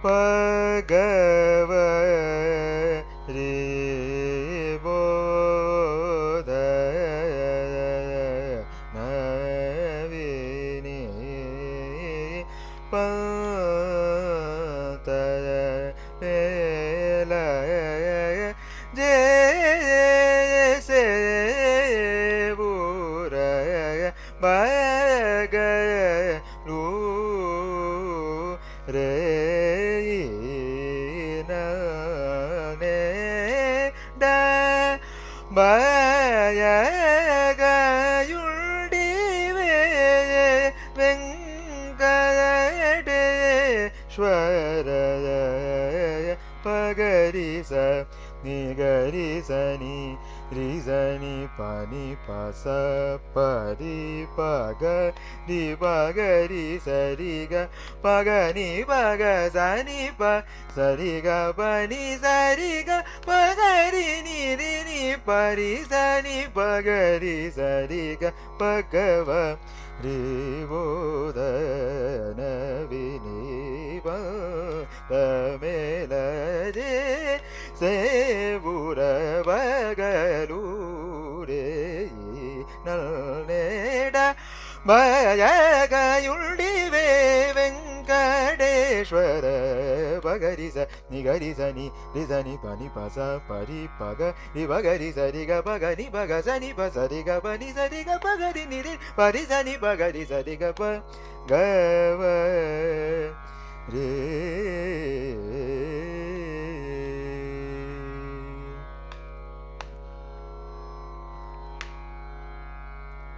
பகவ ரே போத நவினி பத மேல ஜேசேபுர பகரு ரே பயகயுண்டிவே வெங்கடேஸ்வர பகரிச நிகரிசனி ரிசனி பனி பச பரி பக ரி பகரி சரிக பகனி பக சனி ப சரிக பனி சரிக பகரி நிரி நி பரி சனி பகரி சரிக பகவ ரிவோதன வினிப தமேலஜே சேவுர பகலூரே நல்நேட பயகயுண்டிவே வெங்கடேஸ்வர பகரிச நிகரிசனி ரிசனி பனி பச பரி பக ரி பகரி சரிக பகனி பக சனி ப சரிக பனி சரிக பகரி நிரி பரி சனி பகரி சரிக ப கவ ரே